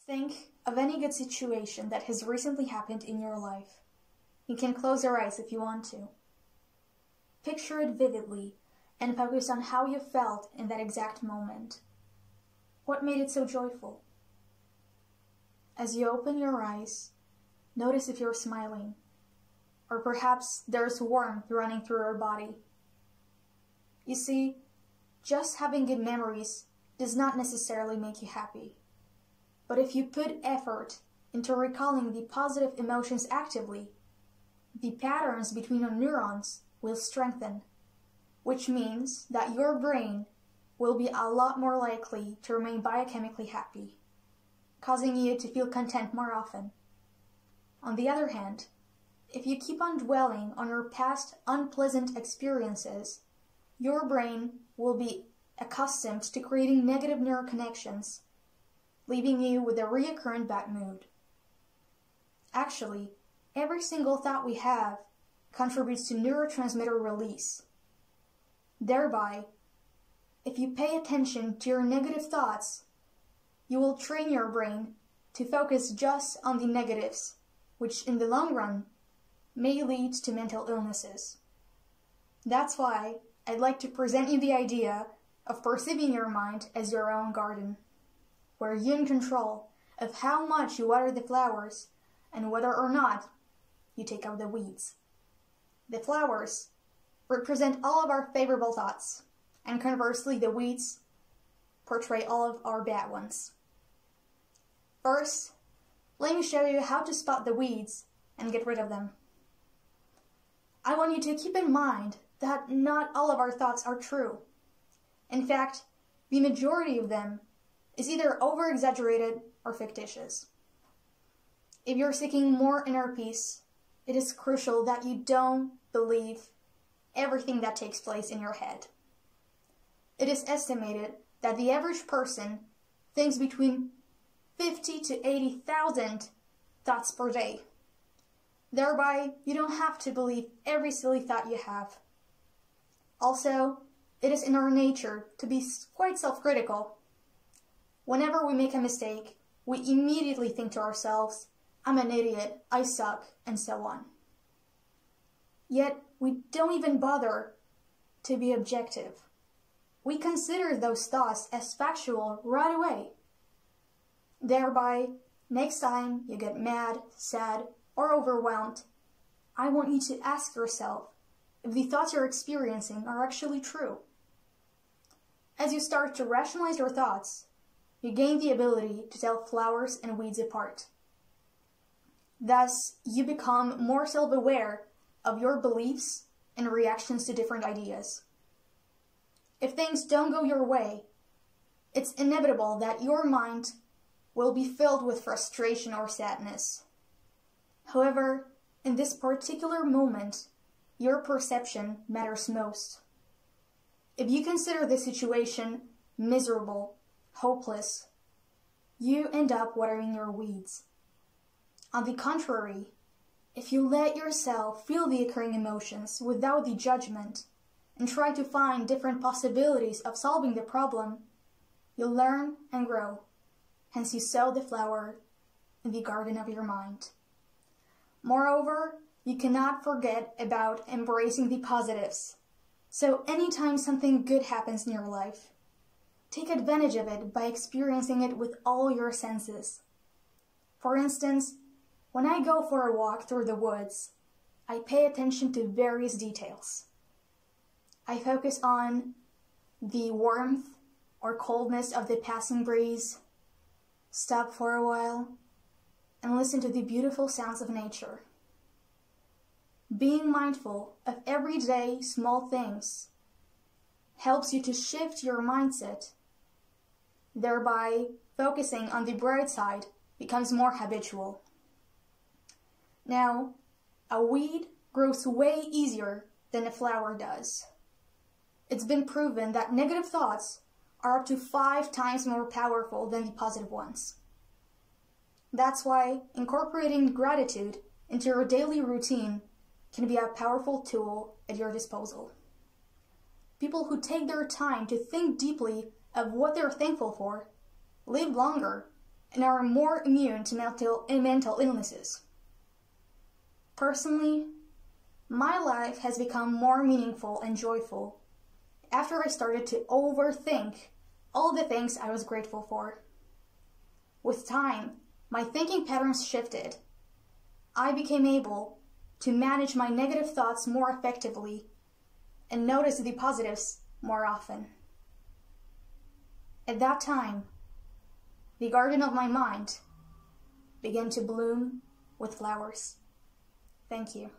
Think of any good situation that has recently happened in your life. You can close your eyes if you want to. Picture it vividly and focus on how you felt in that exact moment. What made it so joyful? As you open your eyes, notice if you're smiling, or perhaps there's warmth running through your body. You see, just having good memories does not necessarily make you happy. But if you put effort into recalling the positive emotions actively, the patterns between your neurons will strengthen, which means that your brain will be a lot more likely to remain biochemically happy, causing you to feel content more often. On the other hand, if you keep on dwelling on your past unpleasant experiences, your brain will be accustomed to creating negative neural connections, leaving you with a recurrent bad mood. Actually, every single thought we have contributes to neurotransmitter release. Thereby, if you pay attention to your negative thoughts, you will train your brain to focus just on the negatives, which in the long run may lead to mental illnesses. That's why I'd like to present you the idea of perceiving your mind as your own garden, where you're in control of how much you water the flowers and whether or not you take out the weeds. The flowers represent all of our favorable thoughts, and conversely the weeds portray all of our bad ones. First, let me show you how to spot the weeds and get rid of them. I want you to keep in mind that not all of our thoughts are true. In fact, the majority of them is either over-exaggerated or fictitious. If you're seeking more inner peace, it is crucial that you don't believe everything that takes place in your head. It is estimated that the average person thinks between 50 to 80,000 thoughts per day. Thereby, you don't have to believe every silly thought you have. Also, it is in our nature to be quite self-critical. Whenever we make a mistake, we immediately think to ourselves, I'm an idiot, I suck, and so on. Yet, we don't even bother to be objective. We consider those thoughts as factual right away. Thereby, next time you get mad, sad, or overwhelmed, I want you to ask yourself if the thoughts you're experiencing are actually true. As you start to rationalize your thoughts, you gain the ability to tell flowers and weeds apart. Thus, you become more self-aware of your beliefs and reactions to different ideas. If things don't go your way, it's inevitable that your mind will be filled with frustration or sadness. However, in this particular moment, your perception matters most. If you consider the situation miserable, hopeless, you end up watering your weeds. On the contrary, if you let yourself feel the occurring emotions without the judgment and try to find different possibilities of solving the problem, you'll learn and grow. Hence, you sow the flower in the garden of your mind. Moreover, you cannot forget about embracing the positives. So anytime something good happens in your life, take advantage of it by experiencing it with all your senses. For instance, when I go for a walk through the woods, I pay attention to various details. I focus on the warmth or coldness of the passing breeze, stop for a while, and listen to the beautiful sounds of nature. Being mindful of everyday small things helps you to shift your mindset. Thereby, focusing on the bright side becomes more habitual. Now, a weed grows way easier than a flower does. It's been proven that negative thoughts are up to 5 times more powerful than the positive ones. That's why incorporating gratitude into your daily routine can be a powerful tool at your disposal. People who take their time to think deeply of what they're thankful for live longer and are more immune to mental illnesses. Personally, my life has become more meaningful and joyful after I started to overthink all the things I was grateful for. With time, my thinking patterns shifted. I became able to manage my negative thoughts more effectively and notice the positives more often. At that time, the garden of my mind began to bloom with flowers. Thank you.